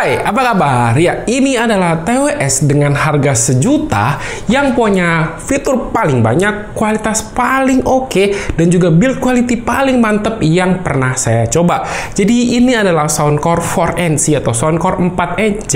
Hai, apa kabar? Ya, ini adalah TWS dengan harga sejuta yang punya fitur paling banyak, kualitas paling oke, dan juga build quality paling mantep yang pernah saya coba. Jadi ini adalah Soundcore 4NC atau Soundcore 4NC,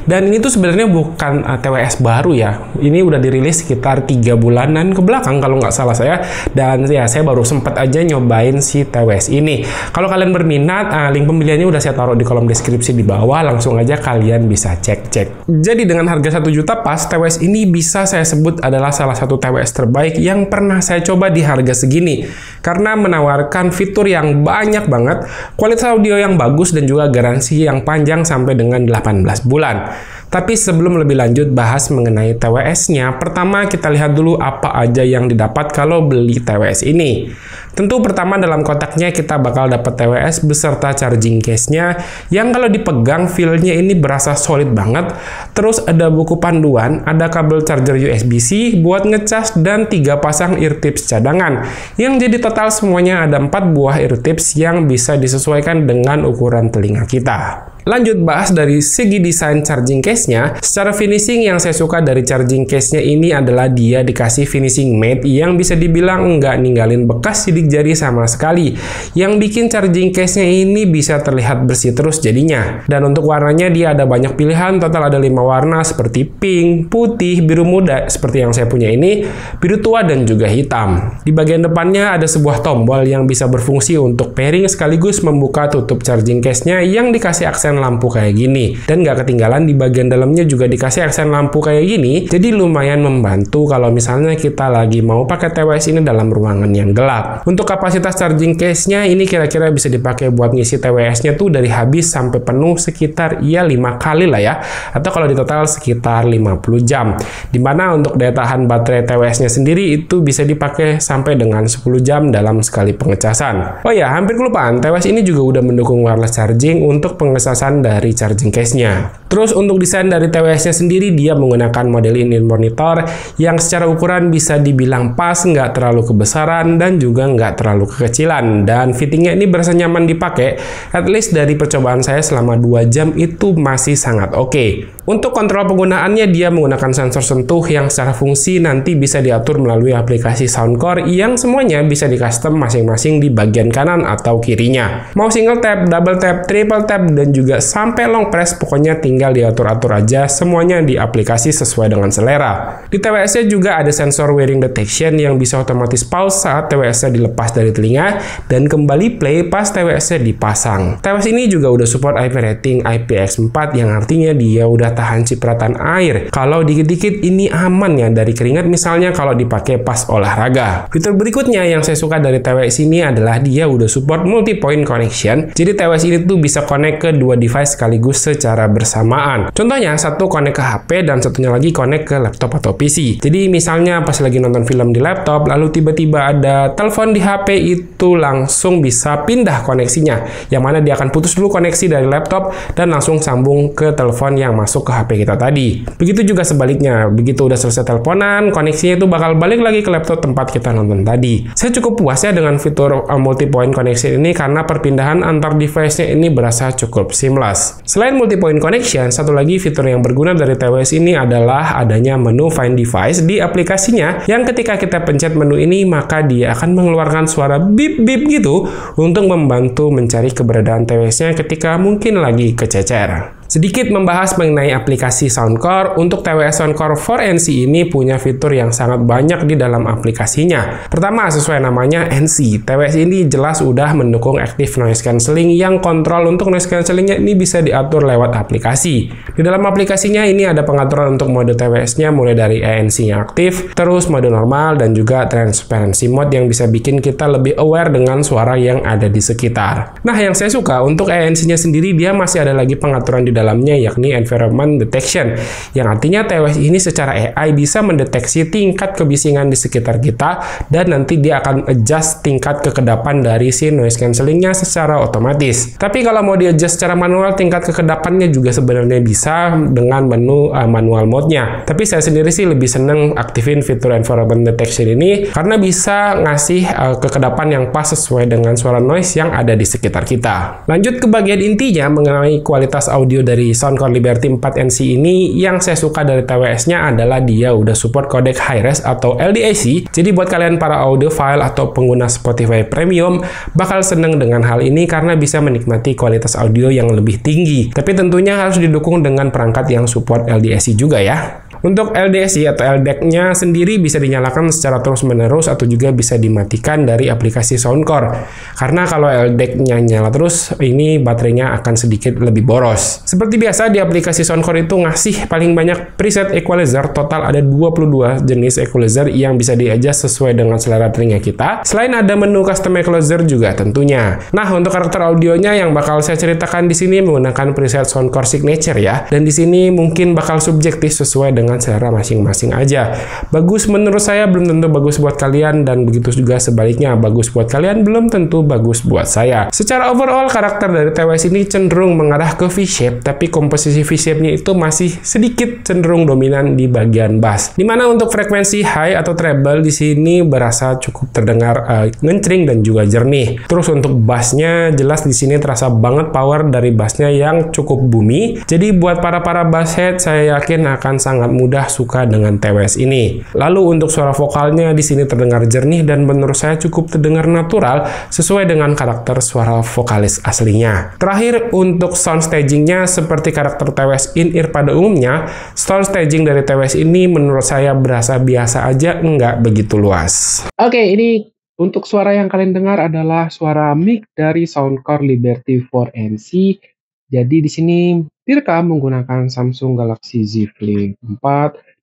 dan ini tuh sebenarnya bukan TWS baru ya. Ini udah dirilis sekitar 3 bulanan ke belakang kalau nggak salah saya, dan ya saya baru sempat aja nyobain si TWS ini. Kalau kalian berminat, link pembeliannya udah saya taruh di kolom deskripsi di bawah, langsung aja kalian bisa cek-cek. Jadi dengan harga 1 juta pas, TWS ini bisa saya sebut adalah salah satu TWS terbaik yang pernah saya coba di harga segini. Karena menawarkan fitur yang banyak banget, kualitas audio yang bagus, dan juga garansi yang panjang sampai dengan 18 bulan. Tapi sebelum lebih lanjut bahas mengenai TWS-nya, pertama kita lihat dulu apa aja yang didapat kalau beli TWS ini. Tentu pertama dalam kotaknya kita bakal dapat TWS beserta charging case-nya yang kalau dipegang feel-nya ini berasa solid banget. Terus ada buku panduan, ada kabel charger USB-C buat ngecas, dan 3 pasang ear tips cadangan. Yang jadi total semuanya ada 4 buah ear tips yang bisa disesuaikan dengan ukuran telinga kita. Lanjut bahas dari segi desain charging case-nya. Secara finishing, yang saya suka dari charging case-nya ini adalah dia dikasih finishing matte yang bisa dibilang nggak ninggalin bekas sidik jari sama sekali. Yang bikin charging case-nya ini bisa terlihat bersih terus jadinya. Dan untuk warnanya dia ada banyak pilihan, total ada 5 warna seperti pink, putih, biru muda seperti yang saya punya ini, biru tua, dan juga hitam. Di bagian depannya ada sebuah tombol yang bisa berfungsi untuk pairing sekaligus membuka tutup charging case-nya yang dikasih aksen lampu kayak gini, dan nggak ketinggalan di bagian dalamnya juga dikasih aksen lampu kayak gini, jadi lumayan membantu kalau misalnya kita lagi mau pakai TWS ini dalam ruangan yang gelap. Untuk kapasitas charging case-nya ini kira-kira bisa dipakai buat ngisi TWS-nya tuh dari habis sampai penuh sekitar 5 kali lah ya, atau kalau di total sekitar 50 jam, dimana untuk daya tahan baterai TWS-nya sendiri itu bisa dipakai sampai dengan 10 jam dalam sekali pengecasan. Oh ya, hampir kelupaan, TWS ini juga udah mendukung wireless charging untuk pengecasan dari charging case-nya. Terus untuk desain dari TWS-nya sendiri, dia menggunakan model in-ear monitor yang secara ukuran bisa dibilang pas, nggak terlalu kebesaran dan juga nggak terlalu kekecilan, dan fittingnya ini berasa nyaman dipakai. At least dari percobaan saya selama 2 jam itu masih sangat oke. Untuk kontrol penggunaannya, dia menggunakan sensor sentuh yang secara fungsi nanti bisa diatur melalui aplikasi Soundcore yang semuanya bisa di-custom masing-masing di bagian kanan atau kirinya. Mau single tap, double tap, triple tap, dan juga sampai long press, pokoknya tinggal diatur-atur aja, semuanya di aplikasi sesuai dengan selera. Di TWS-nya juga ada sensor wearing detection yang bisa otomatis pause saat TWS-nya dilepas dari telinga dan kembali play pas TWS-nya dipasang. TWS ini juga udah support IP rating IPX4 yang artinya dia udah tahan cipratan air. Kalau dikit-dikit ini aman ya dari keringat misalnya kalau dipakai pas olahraga. Fitur berikutnya yang saya suka dari TWS ini adalah dia udah support multi-point connection. Jadi TWS ini tuh bisa connect ke 2 device sekaligus secara bersamaan. Contohnya, satu connect ke HP dan satunya lagi connect ke laptop atau PC. Jadi misalnya pas lagi nonton film di laptop, lalu tiba-tiba ada telepon di HP, itu langsung bisa pindah koneksinya. Yang mana dia akan putus dulu koneksi dari laptop dan langsung sambung ke telepon yang masuk ke HP kita tadi. Begitu juga sebaliknya, begitu udah selesai teleponan, koneksinya itu bakal balik lagi ke laptop tempat kita nonton tadi. Saya cukup puas ya dengan fitur multi-point connection ini karena perpindahan antar device-nya ini berasa cukup seamless. Selain multi-point connection, satu lagi fitur yang berguna dari TWS ini adalah adanya menu Find Device di aplikasinya, yang ketika kita pencet menu ini maka dia akan mengeluarkan suara bip-bip gitu untuk membantu mencari keberadaan TWS-nya ketika mungkin lagi kececer. Sedikit membahas mengenai aplikasi Soundcore. Untuk TWS Soundcore 4NC ini punya fitur yang sangat banyak di dalam aplikasinya. Pertama, sesuai namanya NC, TWS ini jelas udah mendukung active noise cancelling yang kontrol untuk noise cancellingnya ini bisa diatur lewat aplikasi. Di dalam aplikasinya ini ada pengaturan untuk mode TWS-nya mulai dari ANC yang aktif, terus mode normal, dan juga transparency mode yang bisa bikin kita lebih aware dengan suara yang ada di sekitar. Nah, yang saya suka untuk ANC-nya sendiri, dia masih ada lagi pengaturan di dalamnya, yakni environment detection, yang artinya TWS ini secara AI bisa mendeteksi tingkat kebisingan di sekitar kita dan nanti dia akan adjust tingkat kekedapan dari si noise cancellingnya secara otomatis. Tapi kalau mau di adjust secara manual, tingkat kekedapannya juga sebenarnya bisa dengan menu manual mode-nya. Tapi saya sendiri sih lebih seneng aktifin fitur environment detection ini karena bisa ngasih kekedapan yang pas sesuai dengan suara noise yang ada di sekitar kita. Lanjut ke bagian intinya mengenai kualitas audio dari Soundcore Liberty 4NC ini, yang saya suka dari TWS-nya adalah dia udah support codec high-res atau LDAC. Jadi buat kalian para audiophile atau pengguna Spotify Premium bakal seneng dengan hal ini karena bisa menikmati kualitas audio yang lebih tinggi. Tapi tentunya harus didukung dengan perangkat yang support LDAC juga ya. Untuk LDAC atau LDAC-nya sendiri bisa dinyalakan secara terus-menerus atau juga bisa dimatikan dari aplikasi Soundcore. Karena kalau LDAC-nya nyala terus, ini baterainya akan sedikit lebih boros. Seperti biasa, di aplikasi Soundcore itu ngasih paling banyak preset equalizer. Total ada 22 jenis equalizer yang bisa di-adjust sesuai dengan selera telinga kita. Selain ada menu custom equalizer juga tentunya. Nah, untuk karakter audionya yang bakal saya ceritakan di sini menggunakan preset Soundcore Signature ya. Dan di sini mungkin bakal subjektif sesuai dengan selera masing-masing aja. Bagus menurut saya belum tentu bagus buat kalian, dan begitu juga sebaliknya, bagus buat kalian belum tentu bagus buat saya. Secara overall, karakter dari TWS ini cenderung mengarah ke V-shape, tapi komposisi V-shape-nya itu masih sedikit cenderung dominan di bagian bass. Dimana untuk frekuensi high atau treble di sini berasa cukup terdengar ngencring dan juga jernih. Terus untuk bassnya jelas di sini terasa banget power dari bassnya yang cukup boomy. Jadi buat para basshead saya yakin akan sangat mudah suka dengan TWS ini. Lalu untuk suara vokalnya di sini terdengar jernih dan menurut saya cukup terdengar natural sesuai dengan karakter suara vokalis aslinya. Terakhir untuk sound stagingnya seperti karakter TWS in-ear pada umumnya, sound staging dari TWS ini menurut saya berasa biasa aja, nggak begitu luas. Oke, ini untuk suara yang kalian dengar adalah suara mic dari Soundcore Liberty 4NC. Jadi di sini direkam menggunakan Samsung Galaxy Z Flip 4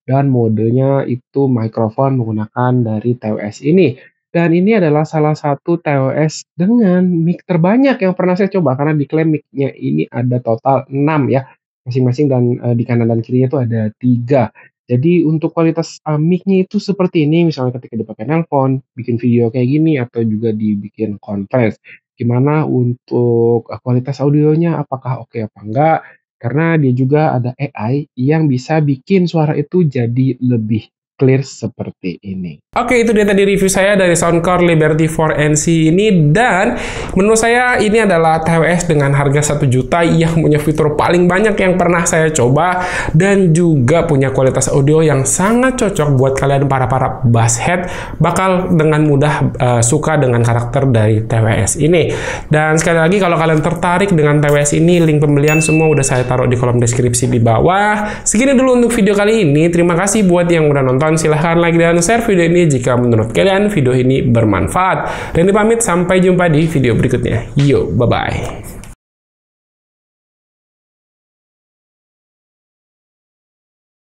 dan modenya itu mikrofon menggunakan dari TWS ini. Dan ini adalah salah satu TWS dengan mic terbanyak yang pernah saya coba karena diklaim mic-nya ini ada total 6 ya. Masing-masing dan di kanan dan kirinya itu ada 3. Jadi untuk kualitas mic-nya itu seperti ini, misalnya ketika dipakai nelpon, bikin video kayak gini, atau juga dibikin conference. Gimana untuk kualitas audionya, apakah oke apa enggak? Karena dia juga ada AI yang bisa bikin suara itu jadi lebih clear seperti ini. Oke, itu dia tadi review saya dari Soundcore Liberty 4NC ini, dan menurut saya ini adalah TWS dengan harga 1 juta yang punya fitur paling banyak yang pernah saya coba dan juga punya kualitas audio yang sangat cocok buat kalian para basshead, bakal dengan mudah suka dengan karakter dari TWS ini. Dan sekali lagi kalau kalian tertarik dengan TWS ini, link pembelian semua udah saya taruh di kolom deskripsi di bawah. Segini dulu untuk video kali ini. Terima kasih buat yang udah nonton. Silahkan like dan share video ini jika menurut kalian video ini bermanfaat. Dan pamit, sampai jumpa di video berikutnya. Yo, bye-bye.